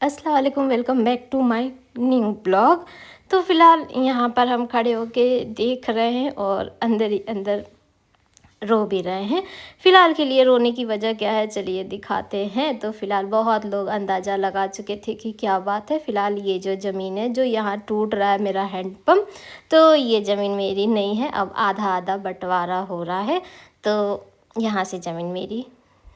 अस्सलाम वालेकुम, welcome back to my new blog. तो फ़िलहाल यहाँ पर हम खड़े होके देख रहे हैं और अंदर ही अंदर रो भी रहे हैं। फ़िलहाल के लिए रोने की वजह क्या है चलिए दिखाते हैं। तो फ़िलहाल बहुत लोग अंदाज़ा लगा चुके थे कि क्या बात है। फ़िलहाल ये जो ज़मीन है जो यहाँ टूट रहा है मेरा हैंडपम्प, तो ये ज़मीन मेरी नहीं है। अब आधा आधा बंटवारा हो रहा है, तो यहाँ से ज़मीन मेरी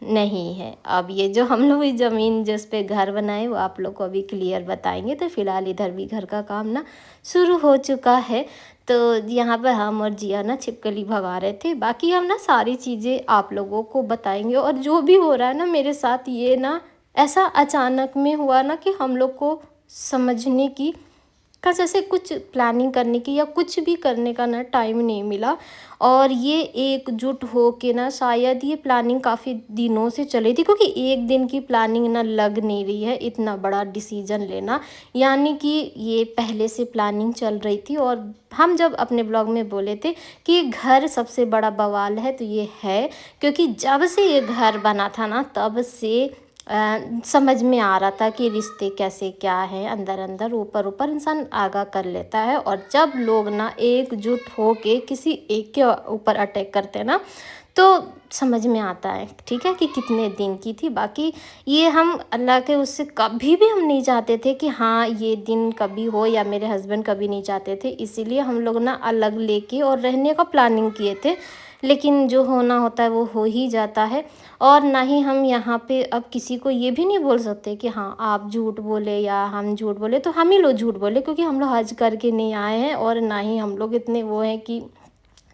नहीं है। अब ये जो हम लोग इस ज़मीन जिस पे घर बनाए वो आप लोग को अभी क्लियर बताएंगे। तो फ़िलहाल इधर भी घर का काम ना शुरू हो चुका है। तो यहाँ पर हम और जिया ना छिपकली भगा रहे थे। बाकी हम ना सारी चीज़ें आप लोगों को बताएंगे। और जो भी हो रहा है ना मेरे साथ, ये ना ऐसा अचानक में हुआ ना कि हम लोग को समझने की का जैसे कुछ प्लानिंग करने की या कुछ भी करने का ना टाइम नहीं मिला। और ये एकजुट हो के ना शायद ये प्लानिंग काफ़ी दिनों से चली थी, क्योंकि एक दिन की प्लानिंग ना लग नहीं रही है इतना बड़ा डिसीजन लेना। यानी कि ये पहले से प्लानिंग चल रही थी। और हम जब अपने ब्लॉग में बोले थे कि घर सबसे बड़ा बवाल है, तो ये है क्योंकि जब से ये घर बना था ना तब से समझ में आ रहा था कि रिश्ते कैसे क्या है। अंदर अंदर ऊपर ऊपर इंसान आगा कर लेता है। और जब लोग ना एकजुट हो के किसी एक के ऊपर अटैक करते हैं ना, तो समझ में आता है ठीक है कि कितने दिन की थी। बाकी ये हम अल्लाह के उससे कभी भी हम नहीं चाहते थे कि हाँ ये दिन कभी हो, या मेरे हस्बैंड कभी नहीं चाहते थे। इसीलिए हम लोग ना अलग लेके और रहने का प्लानिंग किए थे। लेकिन जो होना होता है वो हो ही जाता है। और ना ही हम यहाँ पे अब किसी को ये भी नहीं बोल सकते कि हाँ आप झूठ बोले या हम झूठ बोले, तो हम ही लोग झूठ बोले क्योंकि हम लोग हज करके नहीं आए हैं। और ना ही हम लोग इतने वो हैं कि,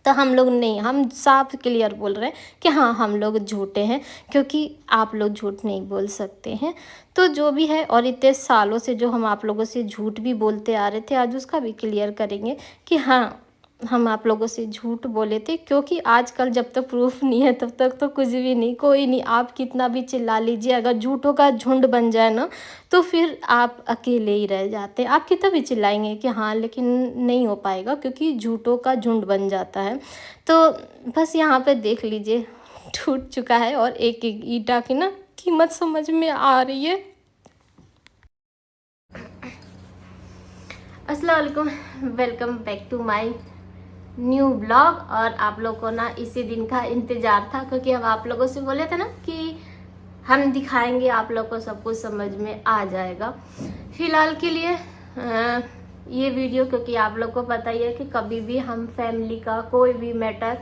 तो हम लोग नहीं, हम साफ क्लियर बोल रहे हैं कि हाँ हम लोग झूठे हैं, क्योंकि आप लोग झूठ नहीं बोल सकते हैं। तो जो भी है, और इतने सालों से जो हम आप लोगों से झूठ भी बोलते आ रहे थे, आज उसका भी क्लियर करेंगे कि हाँ हम आप लोगों से झूठ बोले थे। क्योंकि आजकल जब तक प्रूफ नहीं है तब तक तो कुछ भी नहीं, कोई नहीं। आप कितना भी चिल्ला लीजिए, अगर झूठों का झुंड बन जाए ना तो फिर आप अकेले ही रह जाते हैं। आप कितना भी चिल्लाएंगे कि हाँ, लेकिन नहीं हो पाएगा क्योंकि झूठों का झुंड बन जाता है। तो बस यहाँ पे देख लीजिए टूट चुका है और एक एक ईंटा की ना कीमत समझ में आ रही है। अस्सलाम वालेकुम, welcome back to my new blog. और आप लोग को ना इसी दिन का इंतज़ार था, क्योंकि अब आप लोगों से बोले थे ना कि हम दिखाएंगे, आप लोग को सब कुछ समझ में आ जाएगा। फ़िलहाल के लिए ये वीडियो, क्योंकि आप लोग को पता ही है कि कभी भी हम फैमिली का कोई भी मैटर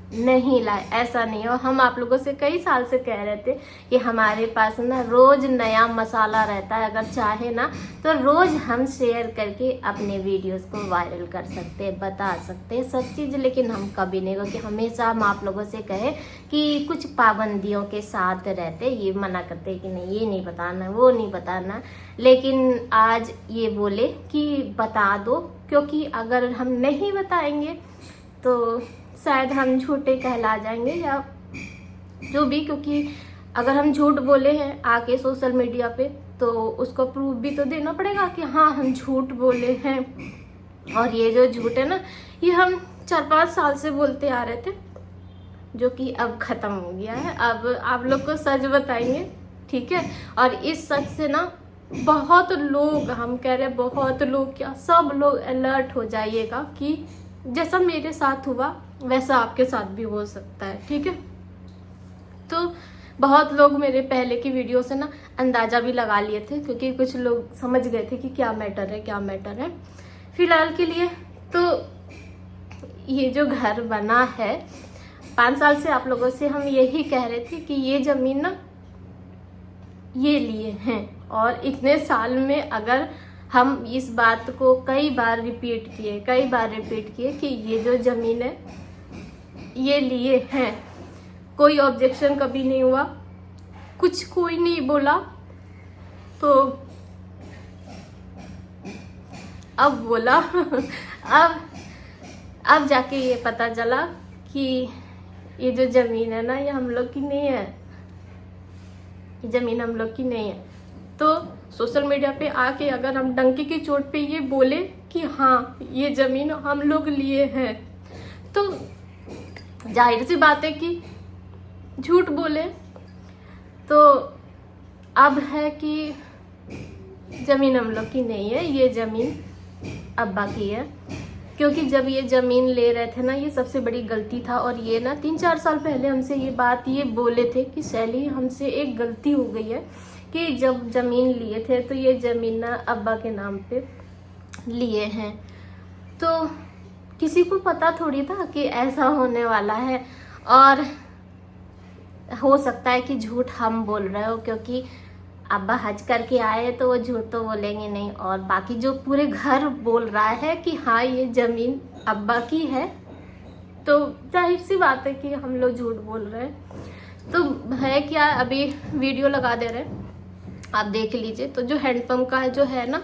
नहीं लाए, ऐसा नहीं। और हम आप लोगों से कई साल से कह रहे थे कि हमारे पास ना रोज नया मसाला रहता है, अगर चाहे ना तो रोज हम शेयर करके अपने वीडियोस को वायरल कर सकते हैं, बता सकते हैं सब चीज़। लेकिन हम कभी नहीं, क्योंकि हमेशा हम आप लोगों से कहे कि कुछ पाबंदियों के साथ रहते, ये मना करते कि नहीं ये नहीं बताना वो नहीं बताना। लेकिन आज ये बोले कि बता दो, क्योंकि अगर हम नहीं बताएंगे तो शायद हम झूठे कहला जाएंगे या जो भी। क्योंकि अगर हम झूठ बोले हैं आके सोशल मीडिया पे, तो उसको प्रूफ भी तो देना पड़ेगा कि हाँ हम झूठ बोले हैं। और ये जो झूठ है ना, ये हम 4-5 साल से बोलते आ रहे थे, जो कि अब ख़त्म हो गया है। अब आप लोग को सच बताएंगे, ठीक है। और इस सच से ना बहुत लोग, हम कह रहे हैं बहुत लोग क्या, सब लोग अलर्ट हो जाइएगा कि जैसा मेरे साथ हुआ वैसा आपके साथ भी हो सकता है, ठीक है। तो बहुत लोग मेरे पहले की वीडियो से ना अंदाज़ा भी लगा लिए थे, क्योंकि कुछ लोग समझ गए थे कि क्या मैटर है क्या मैटर है। फिलहाल के लिए तो ये जो घर बना है, 5 साल से आप लोगों से हम यही कह रहे थे कि ये ज़मीन ना ये लिए हैं। और इतने साल में अगर हम इस बात को कई बार रिपीट किए कि ये जो ज़मीन है ये लिए हैं, कोई ऑब्जेक्शन कभी नहीं हुआ, कुछ कोई नहीं बोला। तो अब बोला अब जाके ये पता चला कि ये जो ज़मीन है ना ये हम लोग की नहीं है, ये ज़मीन हम लोग की नहीं है। तो सोशल मीडिया पे आके अगर हम डंके की चोट पे ये बोले कि हाँ ये ज़मीन हम लोग लिए हैं, तो जाहिर सी बात है कि झूठ बोले। तो अब है कि ज़मीन हम लोग की नहीं है, ये ज़मीन अब्बा की है। क्योंकि जब ये ज़मीन ले रहे थे ना, ये सबसे बड़ी गलती था। और ये ना 3-4 साल पहले हमसे ये बोले थे कि शैली हमसे एक गलती हो गई है कि जब ज़मीन लिए थे तो ये ज़मीन ना अब्बा के नाम पे लिए हैं। तो किसी को पता थोड़ी था कि ऐसा होने वाला है। और हो सकता है कि झूठ हम बोल रहे हो, क्योंकि अब्बा हज करके आए तो वो झूठ तो बोलेंगे नहीं। और बाकी जो पूरे घर बोल रहा है कि हाँ ये ज़मीन अब्बा की है, तो जाहिर सी बात है कि हम लोग झूठ बोल रहे हैं। तो है क्या, अभी वीडियो लगा दे रहे हैं, आप देख लीजिए। तो जो हैंडपम्प का है जो है ना,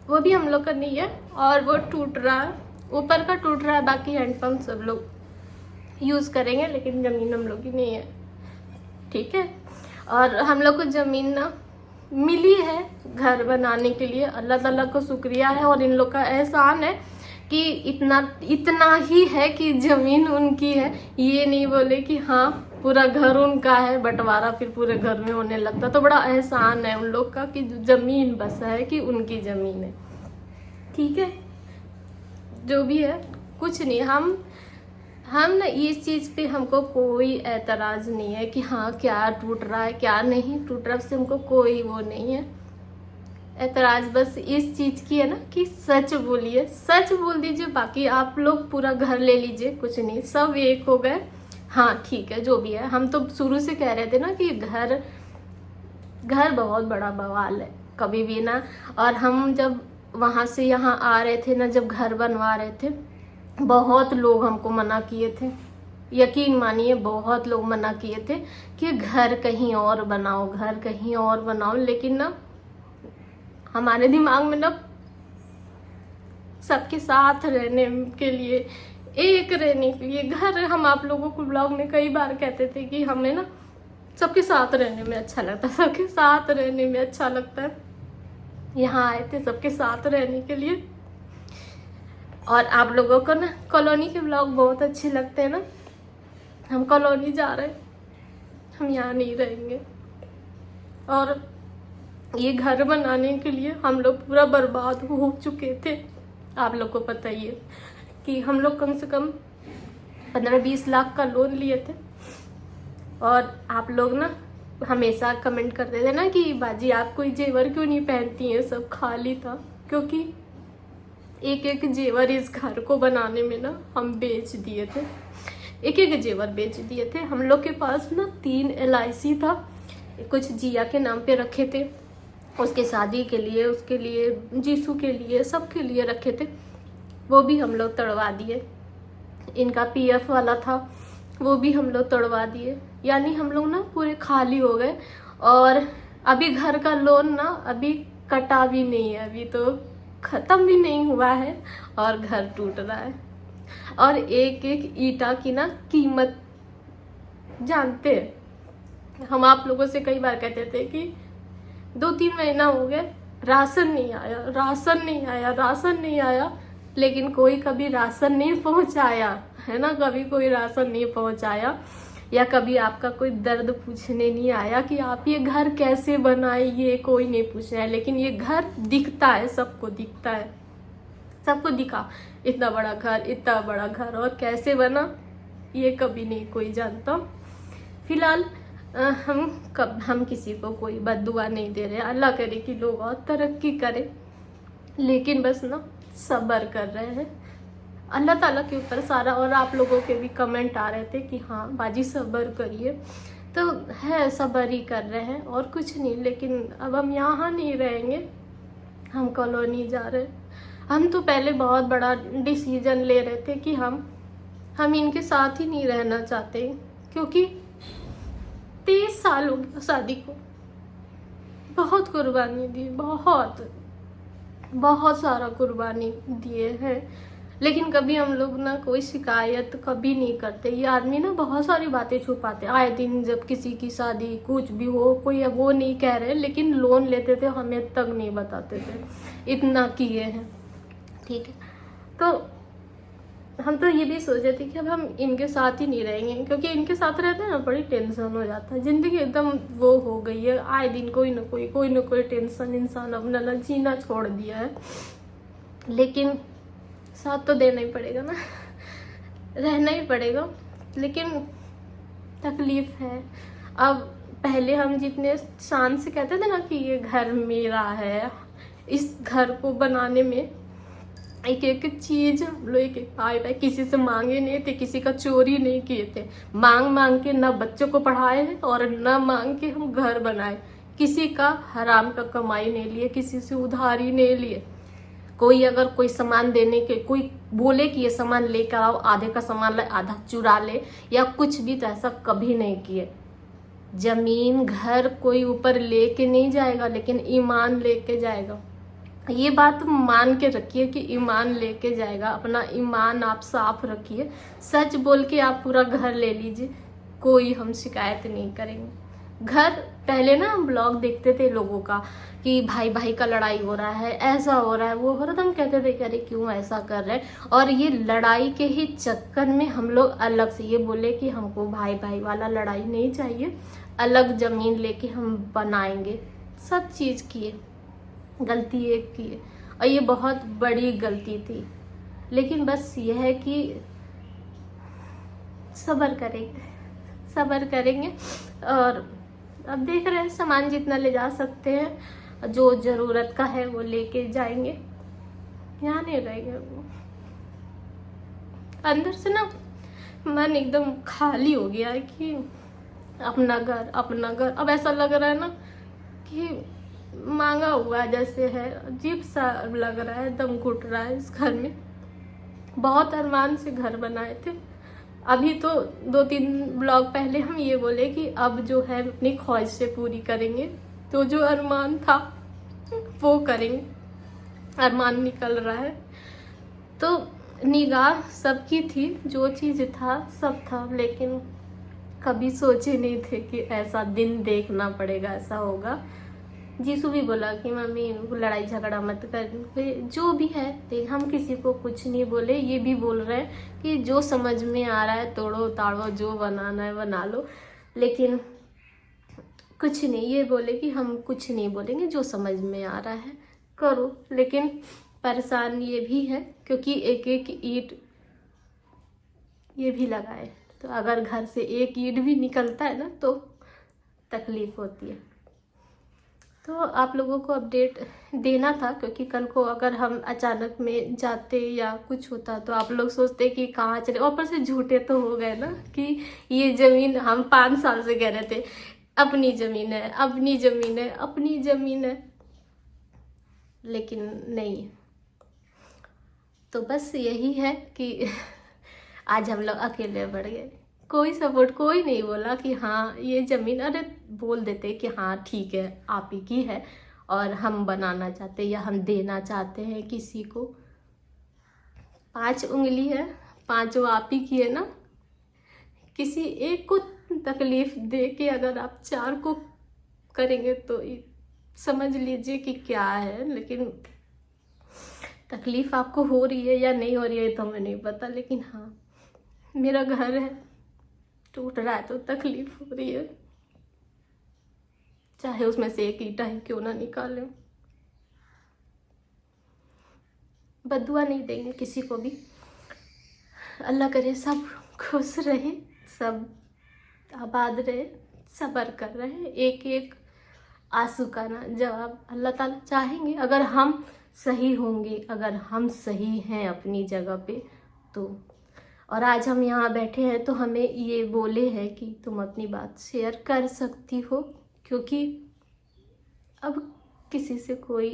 वो भी हम लोग का नहीं है और वो टूट रहा है, ऊपर का टूट रहा है। बाकी हैंडपम्प सब लोग यूज़ करेंगे, लेकिन ज़मीन हम लोग की नहीं है, ठीक है। और हम लोग को ज़मीन ना मिली है घर बनाने के लिए, अल्लाह ताला को शुक्रिया है। और इन लोग का एहसान है कि इतना ही है कि ज़मीन उनकी है। ये नहीं बोले कि हाँ पूरा घर उनका है, बंटवारा फिर पूरे घर में होने लगता। तो बड़ा एहसान है उन लोग का कि ज़मीन बस है कि उनकी ज़मीन है, ठीक है। जो भी है कुछ नहीं, हम ना इस चीज़ पे हमको कोई एतराज़ नहीं है कि हाँ क्या टूट रहा है क्या नहीं टूट रहा, से हमको कोई वो नहीं है। एतराज़ बस इस चीज़ की है ना कि सच बोलिए, सच बोल दीजिए। बाकी आप लोग पूरा घर ले लीजिए, कुछ नहीं, सब एक हो गए, हाँ ठीक है जो भी है। हम तो शुरू से कह रहे थे ना कि घर बहुत बड़ा बवाल है कभी भी ना। और हम जब वहाँ से यहाँ आ रहे थे ना, जब घर बनवा रहे थे, बहुत लोग हमको मना किए थे, यकीन मानिए बहुत लोग मना किए थे कि घर कहीं और बनाओ, घर कहीं और बनाओ। लेकिन ना हमारे दिमाग में ना सबके साथ रहने के लिए, एक रहने के लिए घर, हम आप लोगों को ब्लॉग में कई बार कहते थे कि हमें ना सबके साथ रहने में अच्छा लगता है, सबके साथ रहने में अच्छा लगता है। यहाँ आए थे सबके साथ रहने के लिए। और आप लोगों को ना कॉलोनी के ब्लॉग बहुत अच्छे लगते हैं ना। हम कॉलोनी जा रहे हैं, हम यहाँ नहीं रहेंगे। और ये घर बनाने के लिए हम लोग पूरा बर्बाद हो चुके थे। आप लोग को पता ही है कि हम लोग कम से कम 15-20 लाख का लोन लिए थे। और आप लोग ना हमेशा कमेंट करते थे ना कि बाजी आप कोई जेवर क्यों नहीं पहनती हैं, सब खाली था। क्योंकि एक एक जेवर इस घर को बनाने में ना हम बेच दिए थे, एक एक जेवर बेच दिए थे। हम लोग के पास ना 3 LIC था, कुछ जिया के नाम पे रखे थे, उसके शादी के लिए, उसके लिए, जीसू के लिए, सबके लिए रखे थे। वो भी हम लोग तोड़वा दिए। इनका PF वाला था, वो भी हम लोग तोड़वा दिए। यानी हम लोग ना पूरे खाली हो गए। और अभी घर का लोन ना अभी कटा भी नहीं है, अभी तो ख़त्म भी नहीं हुआ है और घर टूट रहा है। और एक एक ईंटा की ना कीमत जानते हैं। हम आप लोगों से कई बार कहते थे कि 2-3 महीना हो गए, राशन नहीं आया, राशन नहीं आया, राशन नहीं आया। लेकिन कोई कभी राशन नहीं पहुंचाया है ना, कभी कोई राशन नहीं पहुंचाया। या कभी आपका कोई दर्द पूछने नहीं आया कि आप ये घर कैसे बनाए, ये कोई नहीं पूछ रहा है। लेकिन ये घर दिखता है, सबको दिखता है, सबको दिखा इतना बड़ा घर, इतना बड़ा घर, और कैसे बना ये कभी नहीं कोई जानता। फिलहाल हम किसी को कोई बद्दुआ नहीं दे रहे, अल्लाह करे कि लोग और तरक्की करें। लेकिन बस ना सब्र कर रहे हैं अल्लाह ताला के ऊपर सारा। और आप लोगों के भी कमेंट आ रहे थे कि हाँ बाजी सब्र करिए, तो है सब्र ही कर रहे हैं और कुछ नहीं। लेकिन अब हम यहाँ नहीं रहेंगे, हम कॉलोनी जा रहे हैं। हम तो पहले बहुत बड़ा डिसीजन ले रहे थे कि हम इनके साथ ही नहीं रहना चाहते, क्योंकि 23 साल हो गया शादी को, बहुत कुर्बानी दी, बहुत सारा कुर्बानी दिए हैं। लेकिन कभी हम लोग ना कोई शिकायत कभी नहीं करते। ये आदमी ना बहुत सारी बातें छुपाते, आए दिन जब किसी की शादी कुछ भी हो, कोई वो नहीं कह रहे, लेकिन लोन लेते थे हमें तक नहीं बताते थे, इतना किए हैं, ठीक है। तो हम तो ये भी सोचे थे कि अब हम इनके साथ ही नहीं रहेंगे, क्योंकि इनके साथ रहते हैं ना बड़ी टेंशन हो जाता है, ज़िंदगी एकदम वो हो गई है, आए दिन कोई ना कोई टेंशन, इंसान अपना ना जीना छोड़ दिया है। लेकिन साथ तो देना ही पड़ेगा ना, रहना ही पड़ेगा। लेकिन तकलीफ है। अब पहले हम जितने शान से कहते थे ना कि ये घर मेरा है, इस घर को बनाने में एक एक चीज हम लोग एक पाए पाए किसी से मांगे नहीं थे, किसी का चोरी नहीं किए थे, मांग मांग के ना बच्चों को पढ़ाए हैं और ना मांग के हम घर बनाए, किसी का हराम का कमाई नहीं लिए, किसी से उधारी नहीं लिए। कोई अगर कोई सामान देने के कोई बोले कि ये सामान लेकर आओ, आधे का सामान ले आधा चुरा ले या कुछ भी, तो ऐसा कभी नहीं किए। जमीन घर कोई ऊपर लेके नहीं जाएगा, लेकिन ईमान लेके जाएगा। ये बात मान के रखिए कि ईमान लेके जाएगा। अपना ईमान आप साफ रखिए, सच बोल के आप पूरा घर ले लीजिए, कोई हम शिकायत नहीं करेंगे। घर पहले ना हम ब्लॉग देखते थे लोगों का कि भाई भाई का लड़ाई हो रहा है, ऐसा हो रहा है, वो हो रहा था, हम कहते थे कि अरे क्यों ऐसा कर रहे हैं। और ये लड़ाई के ही चक्कर में हम लोग अलग से ये बोले कि हमको भाई भाई वाला लड़ाई नहीं चाहिए, अलग जमीन लेके हम बनाएंगे। सब चीज़ किए, गलती एक की है और ये बहुत बड़ी गलती थी। लेकिन बस ये है कि सब्र करेंगे और अब देख रहे हैं सामान जितना ले जा सकते हैं, जो ज़रूरत का है वो लेके जाएंगे, यहाँ नहीं रहेंगे। वो अंदर से ना मन एकदम खाली हो गया है कि अपना घर। अब ऐसा लग रहा है ना कि मांगा हुआ जैसे है, अजीब सा लग रहा है, दम घुट रहा है इस घर में। बहुत अरमान से घर बनाए थे। अभी तो 2-3 ब्लॉग पहले हम ये बोले कि अब जो है अपनी ख्वाहिश से पूरी करेंगे, तो जो अरमान था वो करेंगे। अरमान निकल रहा है तो निगाह सबकी थी, जो चीज़ था सब था, लेकिन कभी सोचे नहीं थे कि ऐसा दिन देखना पड़ेगा, ऐसा होगा। जीसू भी बोला कि मम्मी लड़ाई झगड़ा मत कर, जो भी है देख, हम किसी को कुछ नहीं बोले। ये भी बोल रहे हैं कि जो समझ में आ रहा है तोड़ो ताड़ो, जो बनाना है बना लो, लेकिन कुछ नहीं, ये बोले कि हम कुछ नहीं बोलेंगे, जो समझ में आ रहा है करो। लेकिन परेशान ये भी है क्योंकि एक एक ईंट ये भी लगाए, तो अगर घर से एक ईंट भी निकलता है ना तो तकलीफ होती है। तो आप लोगों को अपडेट देना था, क्योंकि कल को अगर हम अचानक में जाते या कुछ होता तो आप लोग सोचते कि कहाँ चले। ऊपर से झूठे तो हो गए ना कि ये ज़मीन हम 5 साल से कह रहे थे अपनी ज़मीन है, अपनी ज़मीन है, अपनी ज़मीन है, लेकिन नहीं। तो बस यही है कि आज हम लोग अकेले बढ़ गए, कोई सपोर्ट, कोई नहीं बोला कि हाँ ये ज़मीन, अरे बोल देते कि हाँ ठीक है आप ही की है और हम बनाना चाहते या हम देना चाहते हैं किसी को। 5 उंगली है, 5 आप ही की है ना। किसी एक को तकलीफ दे के अगर आप 4 को करेंगे तो समझ लीजिए कि क्या है। लेकिन तकलीफ आपको हो रही है या नहीं हो रही है तो हमें नहीं पता, लेकिन हाँ मेरा घर है, टूट रहा है तो तकलीफ हो रही है, चाहे उसमें से एक ईंटा ही क्यों ना निकाले। बदुआ नहीं देंगे किसी को भी, अल्लाह करे सब खुश रहे, सब आबाद रहे, सब्र कर रहे हैं। एक एक आंसू का ना जवाब अल्लाह ताला चाहेंगे, अगर हम सही होंगे, अगर हम सही हैं अपनी जगह पे तो। और आज हम यहाँ बैठे हैं तो हमें ये बोले हैं कि तुम अपनी बात शेयर कर सकती हो, क्योंकि अब किसी से कोई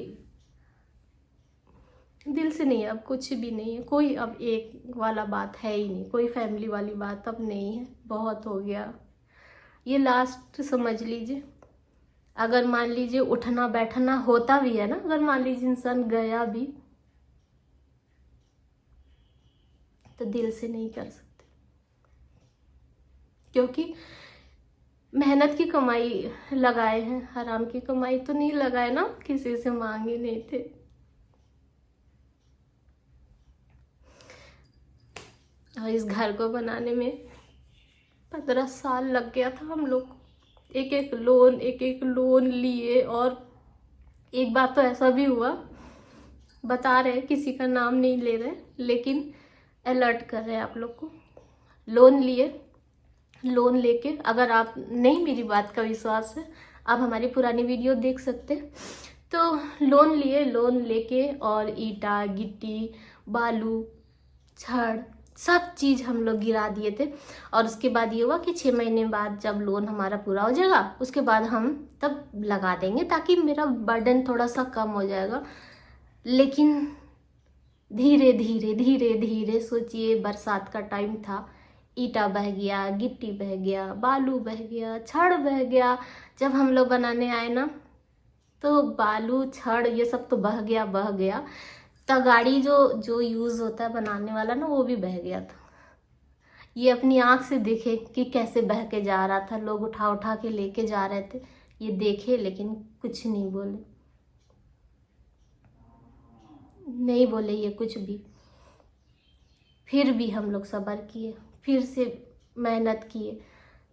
दिल से नहीं, अब कुछ भी नहीं है, कोई अब एक वाला बात है ही नहीं, कोई फैमिली वाली बात अब नहीं है, बहुत हो गया, ये लास्ट समझ लीजिए। अगर मान लीजिए उठना बैठना होता भी है ना, अगर मान लीजिए इंसान गया भी तो दिल से नहीं कर सकते, क्योंकि मेहनत की कमाई लगाए हैं, हराम की कमाई तो नहीं लगाए ना, किसी से मांगे नहीं थे। और इस घर को बनाने में 15 साल लग गया था हम लोग को। एक एक लोन लिए। और एक बार तो ऐसा भी हुआ, बता रहे किसी का नाम नहीं ले रहे, लेकिन अलर्ट कर रहे हैं आप लोग को। लोन लेके, अगर आप नहीं, मेरी बात का विश्वास है, आप हमारी पुरानी वीडियो देख सकते हैं। तो लोन लेके और ईटा गिट्टी बालू छड़ सब चीज़ हम लोग गिरा दिए थे। और उसके बाद ये हुआ कि 6 महीने बाद जब लोन हमारा पूरा हो जाएगा उसके बाद हम तब लगा देंगे, ताकि मेरा बर्डन थोड़ा सा कम हो जाएगा। लेकिन धीरे धीरे सोचिए, बरसात का टाइम था, ईटा बह गया, गिट्टी बह गया, बालू बह गया, छड़ बह गया। जब हम लोग बनाने आए ना, तो बालू छड़ ये सब तो बह गया। तगाड़ी जो यूज़ होता है बनाने वाला ना, वो भी बह गया था। ये अपनी आँख से देखे कि कैसे बह के जा रहा था, लोग उठा के लेके जा रहे थे, ये देखे लेकिन कुछ नहीं बोले ये कुछ भी। फिर भी हम लोग सब्र किए, फिर से मेहनत किए।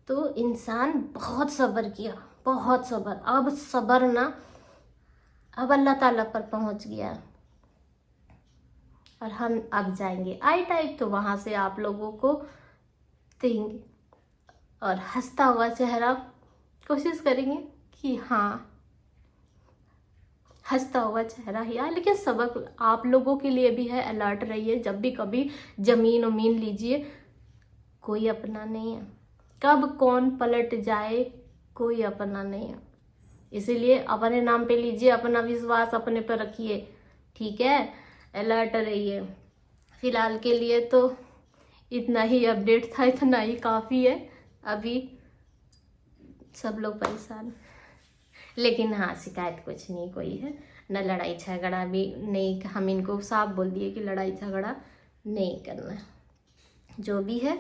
तो इंसान बहुत सब्र किया, बहुत सब्र। अब सब्र ना, अब अल्लाह ताला पर पहुंच गया और हम अब जाएंगे आई टाइप, तो वहाँ से आप लोगों को देंगे और हंसता हुआ चेहरा कोशिश करेंगे कि हाँ हंसता हुआ चेहरा ही आए। लेकिन सबक आप लोगों के लिए भी है, अलर्ट रहिए। जब भी कभी जमीन उमीन लीजिए, कोई अपना नहीं है, कब कौन पलट जाए कोई अपना नहीं है। इसीलिए अपने नाम पे लीजिए, अपना विश्वास अपने पर रखिए, ठीक है। अलर्ट रहिए। फिलहाल के लिए तो इतना ही अपडेट था, इतना ही काफ़ी है। अभी सब लोग परेशान, लेकिन हाँ शिकायत कुछ नहीं कोई है, न लड़ाई झगड़ा भी नहीं। हम इनको साफ बोल दिए कि लड़ाई झगड़ा नहीं करना, जो भी है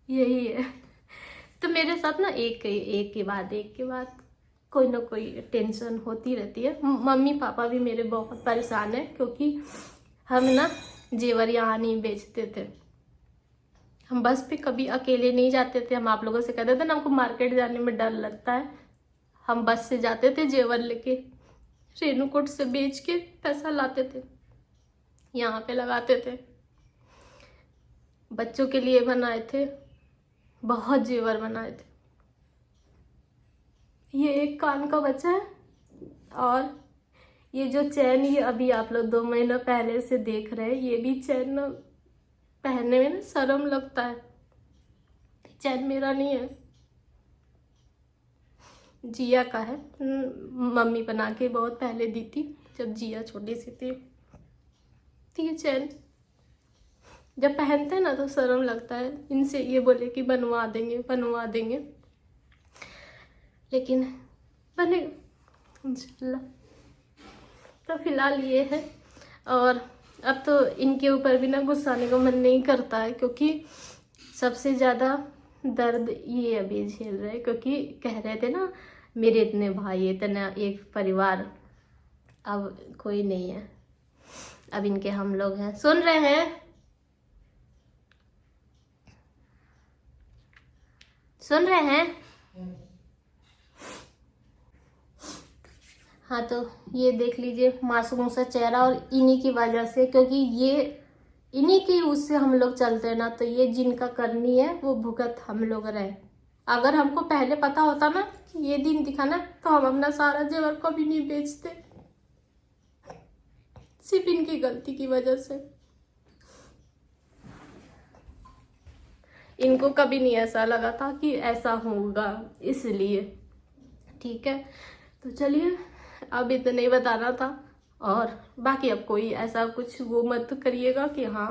यही है। तो मेरे साथ ना एक के बाद कोई ना कोई टेंशन होती रहती है। मम्मी पापा भी मेरे बहुत परेशान है, क्योंकि हम ना जेवर यहाँ नहीं बेचते थे। हम बस पे कभी अकेले नहीं जाते थे। हम आप लोगों से कहते थे ना, हमको मार्केट जाने में डर लगता है, हम बस से जाते थे, जेवर लेके रेणुकूट से बेच के पैसा लाते थे, यहाँ पे लगाते थे। बच्चों के लिए बनाए थे, बहुत जेवर बनाए थे। ये एक कान का बचा है, और ये जो चैन, ये अभी आप लोग 2 महीना पहले से देख रहे हैं, ये भी चैन ना पहनने में ना शर्म लगता है। चैन मेरा नहीं है, जिया का है। मम्मी बना के बहुत पहले दी थी, जब जिया छोटी सी थी। तो ये चैन जब पहनते हैं ना तो शर्म लगता है। इनसे ये बोले कि बनवा देंगे, लेकिन बनेगा इंशाल्लाह। तो फिलहाल ये है। और अब तो इनके ऊपर भी ना गुस्साने का मन नहीं करता है, क्योंकि सबसे ज़्यादा दर्द ये अभी झेल रहे हैं। क्योंकि कह रहे थे ना, मेरे इतने भाई, इतना एक परिवार, अब कोई नहीं है, अब इनके हम लोग हैं। सुन रहे हैं? हाँ, तो ये देख लीजिए मासूम सा चेहरा, और इन्हीं की वजह से, क्योंकि ये इन्हीं की उससे हम लोग चलते हैं ना, तो ये जिनका करनी है वो भुगत हम लोग रहे। अगर हमको पहले पता होता ना कि ये दिन दिखाना, तो हम अपना सारा जेवर कभी नहीं बेचते, सिर्फ इनकी गलती की वजह से। इनको कभी नहीं ऐसा लगा था कि ऐसा होगा, इसलिए ठीक है। तो चलिए, अब इतना ही बताना था। और बाकी अब कोई ऐसा कुछ वो मत करिएगा कि हाँ,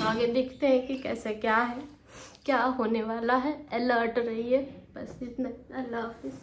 आगे देखते हैं कि कैसे क्या है, क्या होने वाला है। अलर्ट रहिए, बस इतना। अल्लाह हाफिज़।